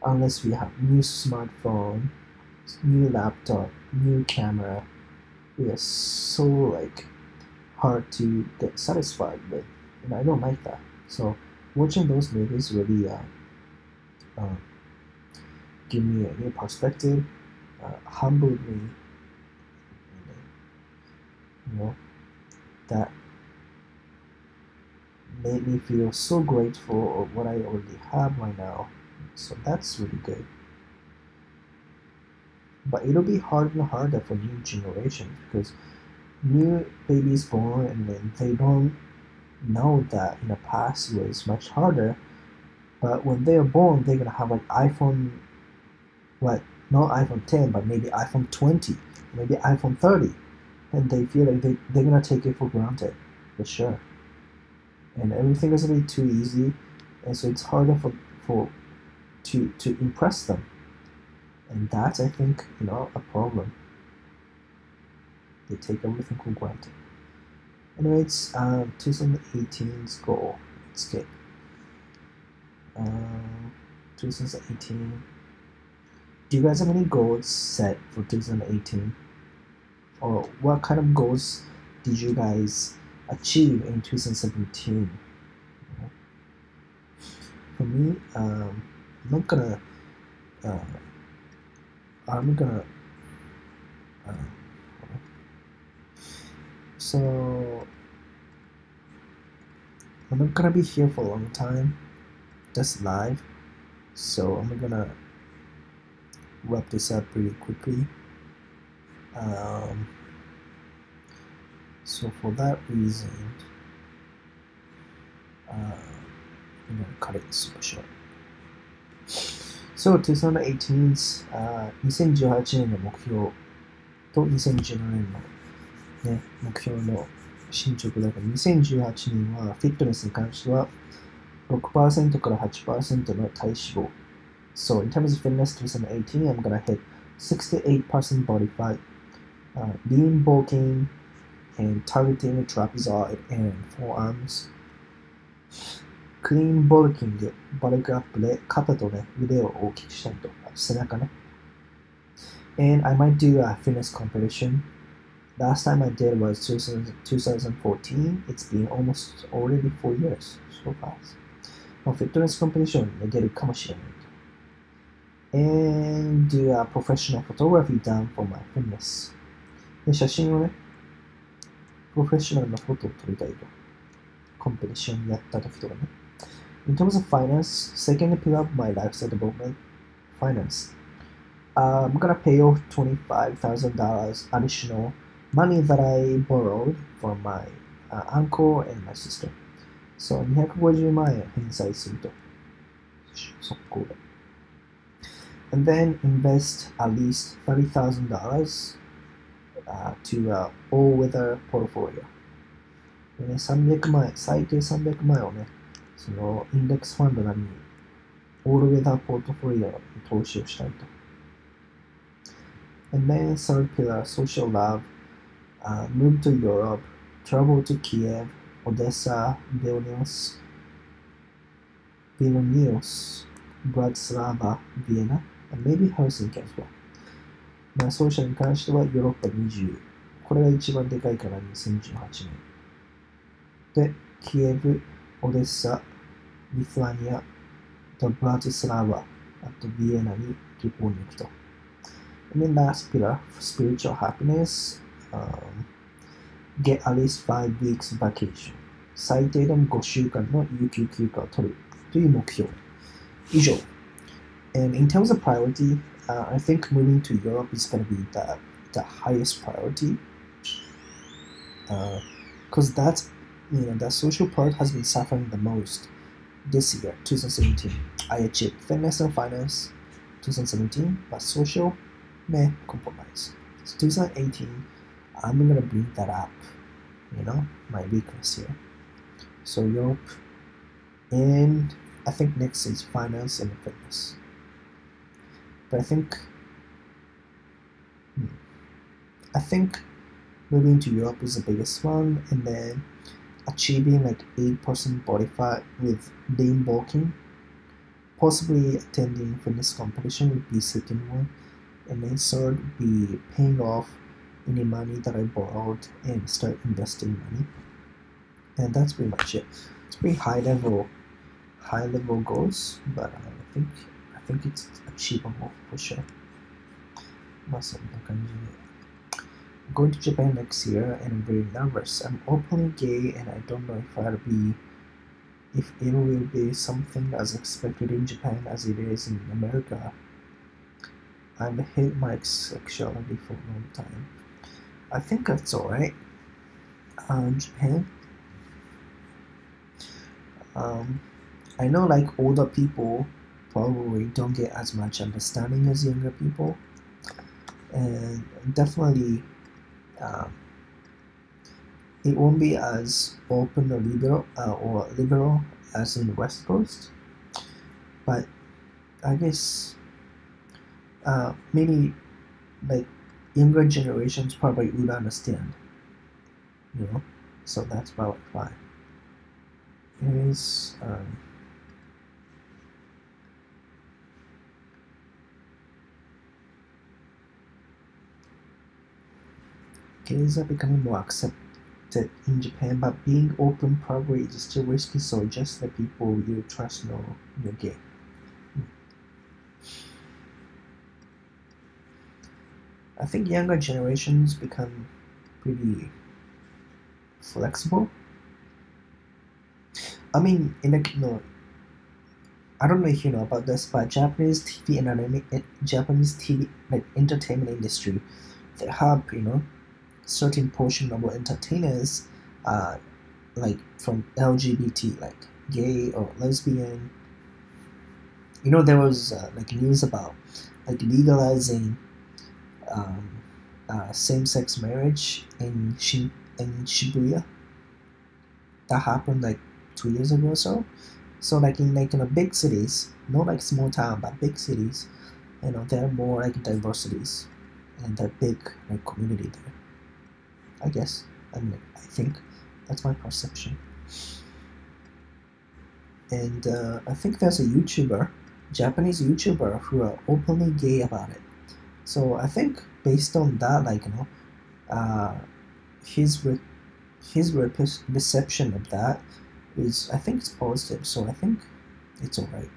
[SPEAKER 1] unless we have new smartphone, new laptop, new camera. We are so like hard to get satisfied with, and I don't like that. So watching those movies really give me a new perspective, humbled me, that made me feel so grateful of what I already have right now. So that's really good. But it'll be harder and harder for new generations because new babies born and then they don't know that in the past it was much harder. But when they're born, they're gonna have like iPhone, not iPhone 10, but maybe iPhone 20, maybe iPhone 30, and they feel like they're gonna take it for granted, for sure. And everything is gonna be too easy, and so it's harder to impress them, and that's, I think, a problem. They take everything for granted. Anyway, it's 2018's goal. Let's get 2018. Do you guys have any goals set for 2018? Or what kind of goals did you guys achieve in 2017? For me, I'm gonna so I'm not gonna be here for a long time, just live, so I'm gonna wrap this up really quickly. So for that reason, I'm gonna cut it super short. So 2018's 2018年の目標と2017年のね、目標の進捗だから、2018年はフィットネスに関しては 6% から 8% の体脂肪。So in terms of fitness 2018, I'm gonna hit 68% body fat, lean bulking, and targeting trapezoid and forearms. Clean bulking でバルクアップで肩とね、腕を大きくしたいと。背中ね。And I might do a fitness competition. Last time I did was 2014. It's been almost already 4 years. So fast. フィットネスコンペティションに出るかもしれないと。And do a professional photography done for my fitness. で、写真をね、プロフェッショナルなフォトを撮りたいと。コンペティションやった時とかね。In terms of finance, second pillar of my lifestyle development, finance. I'm gonna pay off $25,000 additional money that I borrowed from my uncle and my sister. So 250万円返済すると。速攻で。And then invest at least $30,000 to all-weather portfolio. でね、300万円、最低300万円をね、そのインデックスファンドなりにオールウェザーポートフォリオに投資をしたいと。And then third pillar, social love, move to Europe, travel to Kiev, Odessa, Vilnius, Bratislava, Vienna, and maybe Helsinki as well. まあ、ソーシャルに関してはヨーロッパ20。これが一番でかいから2018年。で、キエブ、オデッサ、リトアニア、ブラティスラバ、あとビエナに旅行に行くと。And then last pillar, spiritual happiness, get at least 5 weeks vacation. 最低でも5週間の有給休暇を取るという目標。以上。And in terms of priority, I think moving to Europe is going to be the highest priority. Because that's, the social part has been suffering the most this year, 2017. I achieved fitness and finance 2017, but social, compromise. So 2018, I'm going to bring that up, my weakness here. So Europe, and I think next is finance and fitness. But I think moving to Europe is the biggest one, and then achieving like 8% body fat with lean bulking, possibly attending fitness competition would be second one, and then third would be paying off any money that I borrowed and start investing money. And that's pretty much it. It's pretty high level goals, but I think it's achievable for sure. まあそんな感じで。going to Japan next year, and I'm very nervous. I'm openly gay, and I don't know if it will be something as expected in Japan as it is in America. I've hate my sexuality for a long time. I think that's alright. Japan. I know like older people probably don't get as much understanding as younger people, and definitely it won't be as open or liberal as in the West Coast, but I guess many like younger generations probably would understand, so that's probably fine. Anyways, gays are becoming more accepted in Japan, but being open probably is still risky, so just the people you trust know you're gay. I think younger generations become pretty flexible. I mean, I don't know if you know about this, but Japanese TV like entertainment industry, they have certain portion of entertainers like from LGBT, like gay or lesbian. There was like news about like legalizing same-sex marriage in Shibuya. That happened like 2 years ago or so. So like in big cities, not like small town, but big cities, there are more like diversities and a big like community there. I guess. I think that's my perception. And I think there's a Japanese YouTuber who are openly gay about it. So I think based on that, his reception of that is, I think it's positive. So I think it's alright.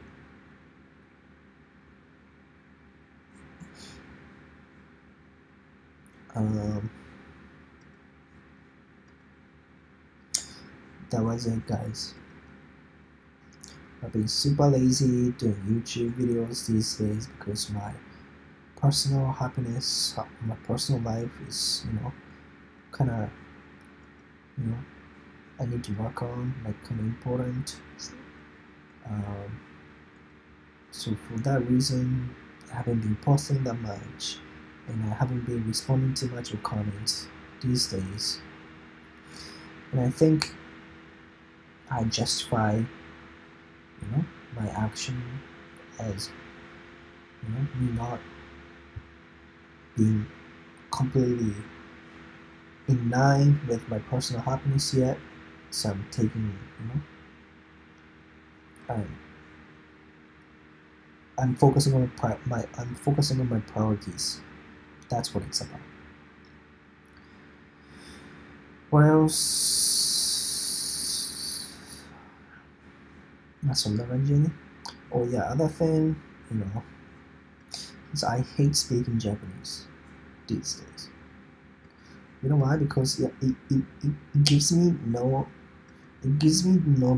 [SPEAKER 1] That was it, guys. I've been super lazy doing YouTube videos these days because my personal happiness, my personal life is, kind of, I need to work on, like, kind of important. So for that reason, I haven't been posting that much, and I haven't been responding too much with comments these days. And I think I justify, my action as, me not being completely in line with my personal happiness yet. So I'm taking, I'm focusing on my priorities. That's what it's about. What else? Oh yeah, other thing, is I hate speaking Japanese these days. You know why? Because it gives me no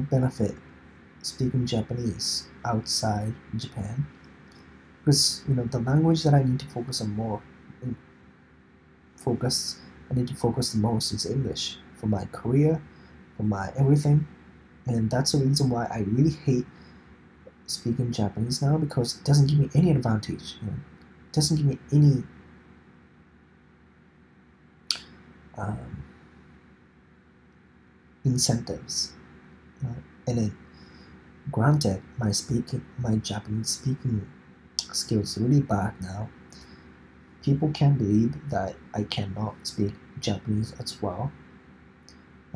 [SPEAKER 1] benefit speaking Japanese outside Japan, because the language that I need to focus on I need to focus the most is English for my career, for my everything. And that's the reason why I really hate speaking Japanese now, because it doesn't give me any advantage. It doesn't give me any incentives. And then, granted, my Japanese speaking skills is really bad now. People can't believe that I cannot speak Japanese as well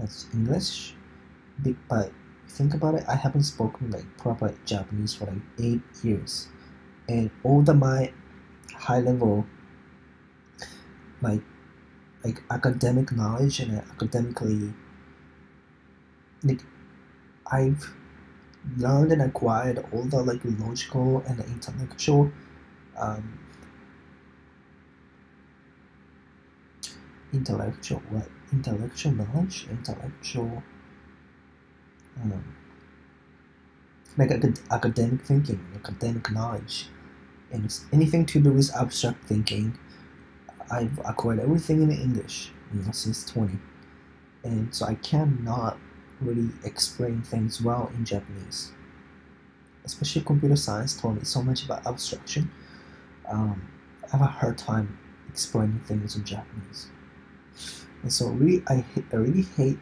[SPEAKER 1] as English. But think about it, I haven't spoken like proper Japanese for like 8 years, and all my high level like academic knowledge and academically, like, I've learned and acquired all the like logical and intellectual intellectual knowledge, like academic thinking, academic knowledge, and anything to do with abstract thinking. I've acquired everything in English, since 20, and so I cannot really explain things well in Japanese. Especially computer science taught me so much about abstraction. I have a hard time explaining things in Japanese, and so I really hate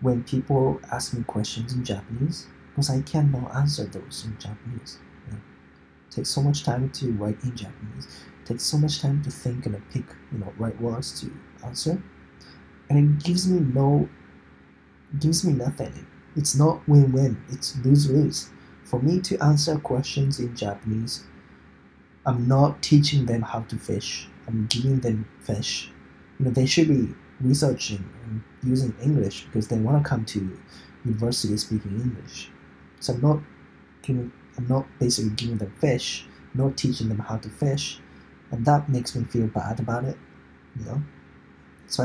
[SPEAKER 1] when people ask me questions in Japanese because I cannot answer those in Japanese. It takes so much time to write in Japanese. It takes so much time to think and pick right words to answer, and it gives me nothing. It's not win-win. It's lose-lose. For me to answer questions in Japanese, I'm not teaching them how to fish. I'm giving them fish. They should be researching and using English because they want to come to university speaking English. So I'm not basically giving them fish, not teaching them how to fish, and that makes me feel bad about it. So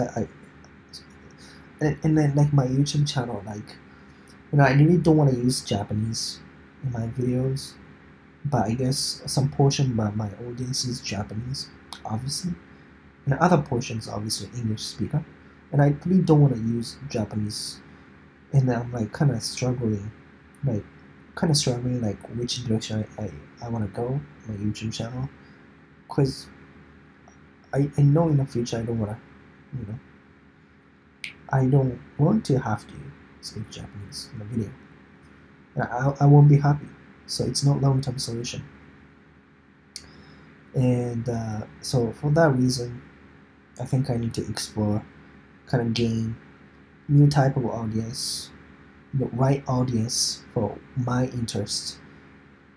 [SPEAKER 1] and then like my YouTube channel, I really don't want to use Japanese in my videos, but I guess some portion of my audience is Japanese, obviously, and other portions obviously English speaker, and I really don't want to use Japanese, and I'm kind of struggling which direction I want to go my YouTube channel, because I know in the future I don't want to have to speak Japanese in the video. I won't be happy, so it's not long-term solution. And so for that reason, I think I need to explore, gain new type of audience, the right audience for my interest,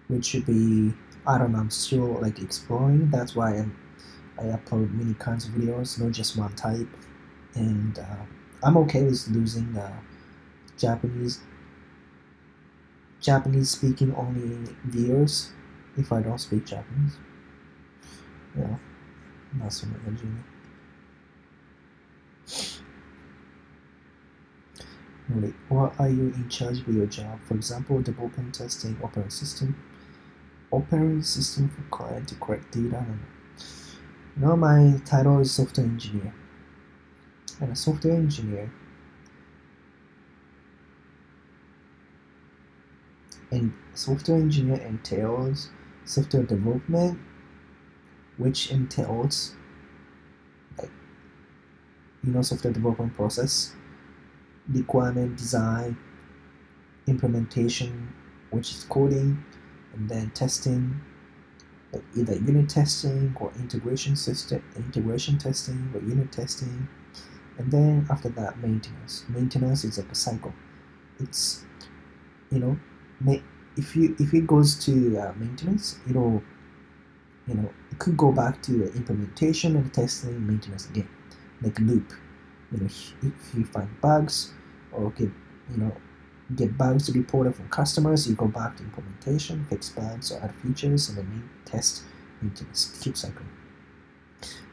[SPEAKER 1] which should be, I don't know, I'm still exploring. That's why I upload many kinds of videos, not just one type, and I'm okay with losing Japanese speaking only viewers if I don't speak Japanese. That's what I'm doing. What are you in charge of your job? For example, development, testing, operating system for client to correct data. My title is software engineer, and a software engineer entails software development, which entails software development process, requirement design, implementation, which is coding, and then testing, either unit testing or integration testing or unit testing, and then after that maintenance is like a cycle. It's if it goes to maintenance, it could go back to implementation and testing, maintenance again, like a loop. If you find bugs or get bugs reported from customers, you go back to implementation, fix bugs or add features, and then test, maintenance, keep cycling.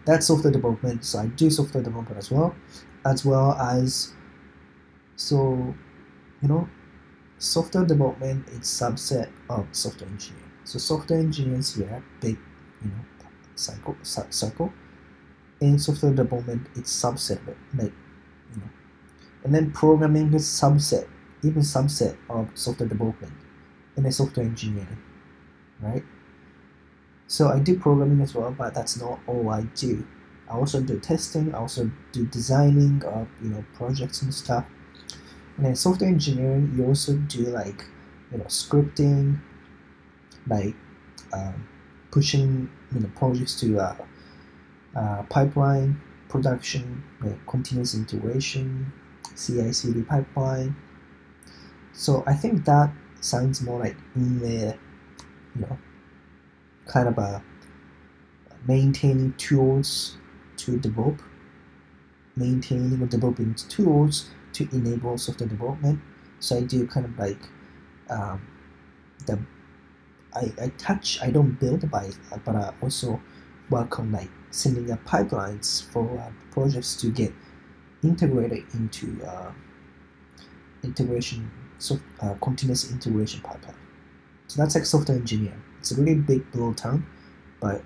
[SPEAKER 1] That's software development. So I do software development as well as software development is subset of software engineering. So software engineers here, big circle, and software development is subset of it, and then programming is subset of software development, and then software engineering, right? So I do programming as well, but that's not all I do. I also do testing, I also do designing of projects and stuff. And then software engineering, you also do scripting, pushing projects to pipeline production, continuous integration, CI/CD pipeline. So I think that sounds more like in the maintaining tools to develop, maintaining or developing tools to enable software development. So I do I don't build, but I also work on like sending up pipelines for projects to get integrated into continuous integration pipeline. So that's like software engineer. It's a really big below term, but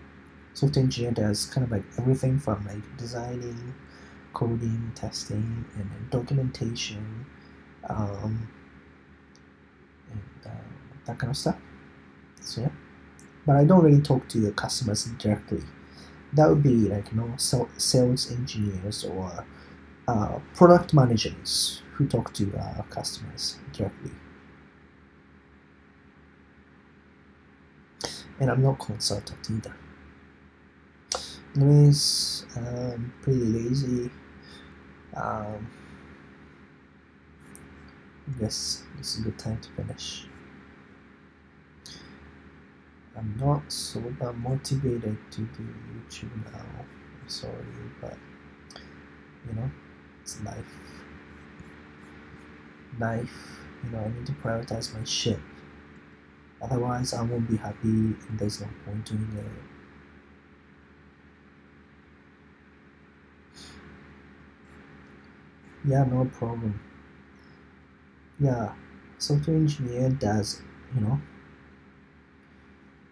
[SPEAKER 1] software engineer does kind of like everything from like designing, coding, testing, and then documentation, and that kind of stuff. So yeah, but I don't really talk to the customers directly. That would be like sales engineers or product managers who talk to customers directly. And I'm not consultant either. Anyways, I'm pretty lazy. I guess this is a good time to finish. I'm not so motivated to do YouTube now. I'm sorry, but you know, it's life. I need to prioritize my shit. Otherwise, I won't be happy and there's no point doing it. Yeah, no problem. Yeah, software engineer does,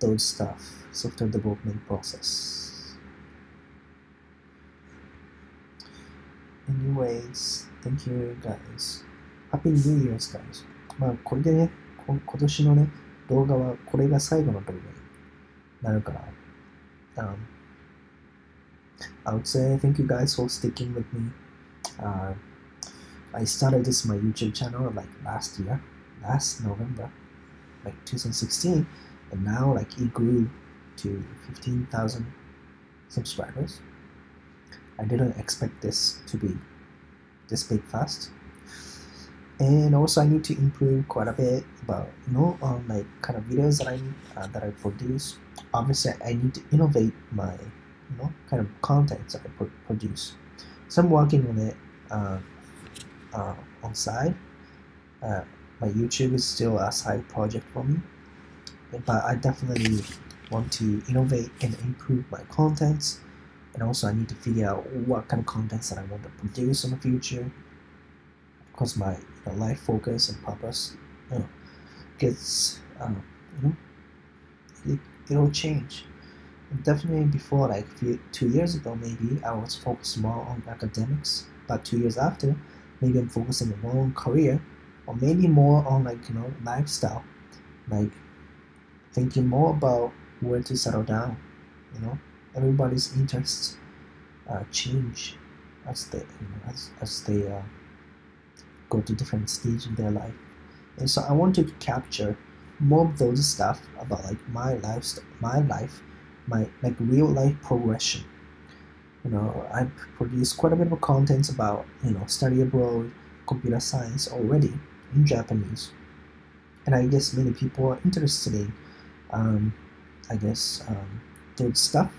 [SPEAKER 1] those stuff, software development process. Anyways, thank you guys. Happy New Year's, guys. まあ、これでね、今年のね、動画はこれが最後の動画になるから、I would say thank you guys for sticking with me. I started this my YouTube channel like last November, like 2016, and now like it grew to 15,000 subscribers. I didn't expect this to be this big fast. And also I need to improve quite a bit about on like kind of videos that I produce. Obviously I need to innovate my kind of content that I produce. So I'm working on it on side. My YouTube is still a side project for me, but I definitely want to innovate and improve my contents. And also I need to figure out what kind of contents that I want to produce in the future, because my life focus and purpose gets it'll change. And definitely before, like 2 years ago maybe, I was focused more on academics, but 2 years after, maybe I'm focusing more on career, or maybe more on like lifestyle, like thinking more about where to settle down. Everybody's interests change as they go to different stages of their life, and so I want to capture more of those stuff about like my life, my like real life progression. I produce quite a bit of content about study abroad, computer science already in Japanese, and I guess many people are interested in those stuff,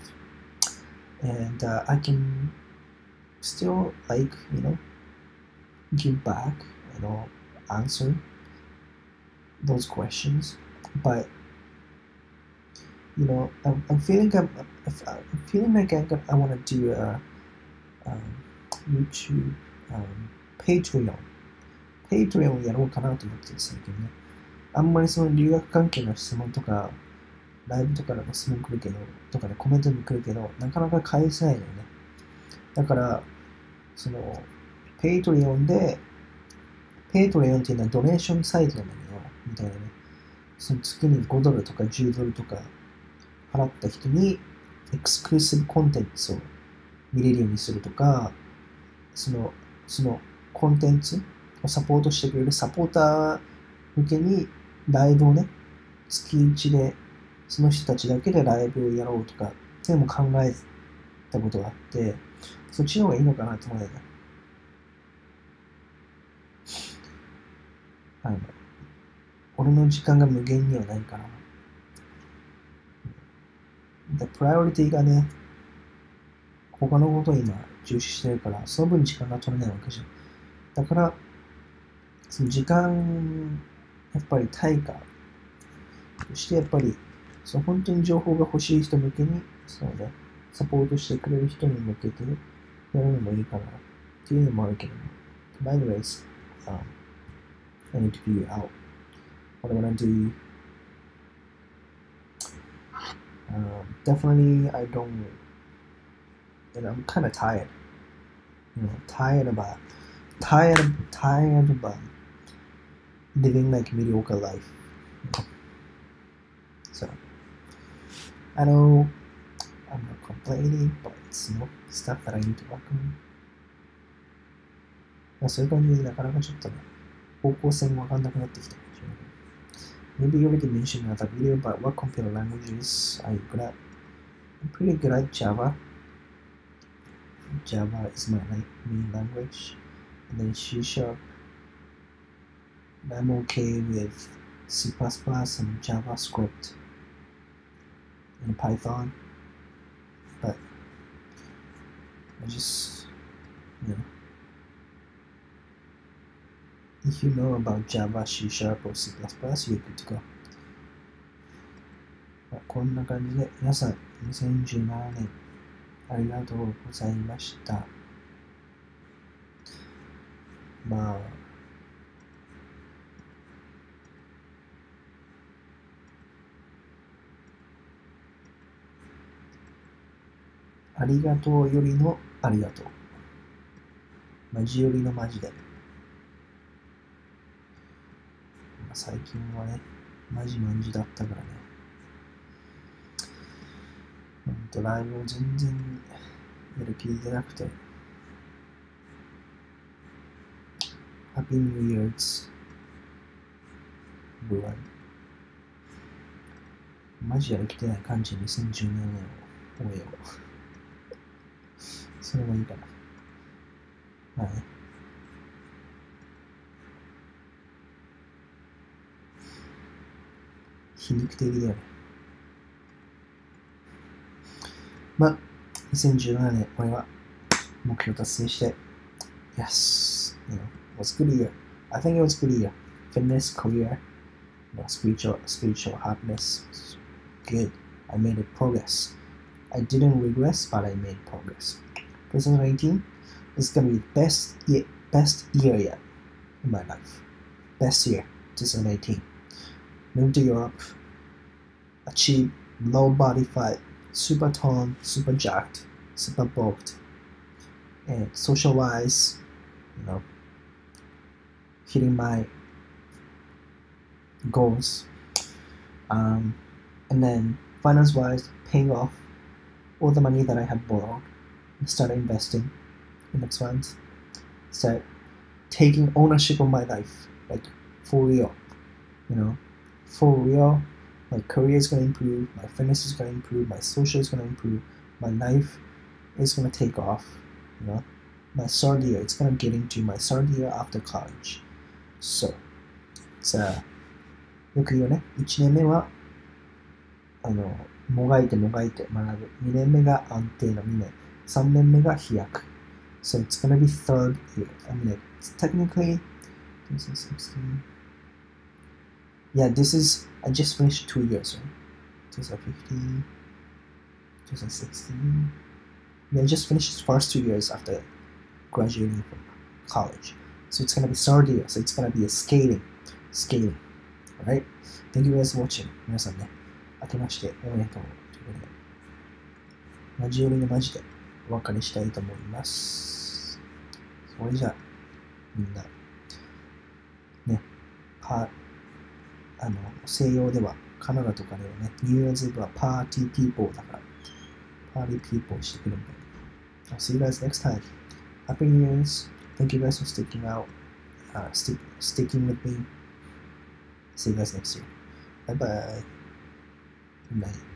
[SPEAKER 1] and I can still like give back, answer those questions, but I'm feeling like I want to do a YouTube Patreon やろうかなと思ってる最近ね。あんまりその留学関係の質問とかライブとかの質問来るけどとかね、コメントに来るけどなかなか返せないのよね。だからそのPatreonっていうのはドネーションサイトなんだけどみたいなね、その月に$5とか$10とか払った人にエクスクルーシブコンテンツを見れるようにするとか、そのコンテンツをサポートしてくれるサポーター向けにライブをね、月1でその人たちだけでライブをやろうとかっていうのも考えたことがあって、そっちの方がいいのかなと思うんだよね。俺の時間が無限にはないから。プライオリティがね、他のことを今重視してるから、その分時間が取れないわけじゃん。だから、その時間、やっぱり対価、そしてやっぱり、本当に情報が欲しい人向けに、サポートしてくれる人に向けてやるのもいいかなっていうのもあるけども。But anyways, I need to figure out what I want to do. Definitely, I don't, I'm kind of tired. Tired about living like mediocre life. So, I know I'm not complaining, but it's stuff that I need to work on. そういう感じでなかなかちょっとね、方向性もわかんなくなってきたかもしれない。Maybe you already mentioned in another video about what computer languages are you good at. I'm pretty good at Java. Java is my main language. And then C#. I'm okay with C++ and JavaScript and Python. But I just, if you know about Java, C# or C++, you're good to go. こんな感じで皆さん2017年ありがとうございました。ありがとうよりのありがとう。マジよりのマジで。最近はね、マジだったからね。ライブを全然やる気出なくて。Happy New Year's, everyone. マジやる気出ない感じ2017年を終えよう。それもいいかな。はい。皮肉的だよね。2017年、俺は目標達成して、Yes, it was a good year. I think it was a good year. Fitness, career, spiritual happiness was good. I made progress. I didn't regress, but I made progress. 2019 is gonna be the best year yet in my life. Best year, 2019. Moved to Europe, achieved low body fat, super toned, super jacked, super bulked, and social-wise, hitting my goals. And then finance-wise, paying off all the money that I had borrowed, and start investing in next funds. Start taking ownership of my life, like for real, for real. My career is going to improve, my fitness is going to improve, my social is going to improve, my life is going to take off, my third year, it's going to get into my third year after college. So, it's よく言うね、1年目はもがいて学ぶ、2年目が安定の2年、3年目が飛躍。So it's going to be third year. I mean, it's technically 2016. Yeah, I just finished 2 years, right? 2015, 2016. Yeah, I just finished the first 2 years after graduating from college. So it's gonna be third year, so it's gonna be a scaling. Alright? Thank you guys for watching. 皆さんね、明けましておめでとうということで、マジ寄りのマジでお別れしたいと思います。それじゃあ、みんな、ね、西洋では、カナダとかではね、ニューイヤーズイブはパーティーピーポーだから、パーティーピーポーしてくるんで。I'll see you guys next time. Happy New Year's. Thank you guys for sticking with me. See you guys next year. Bye bye. Good night.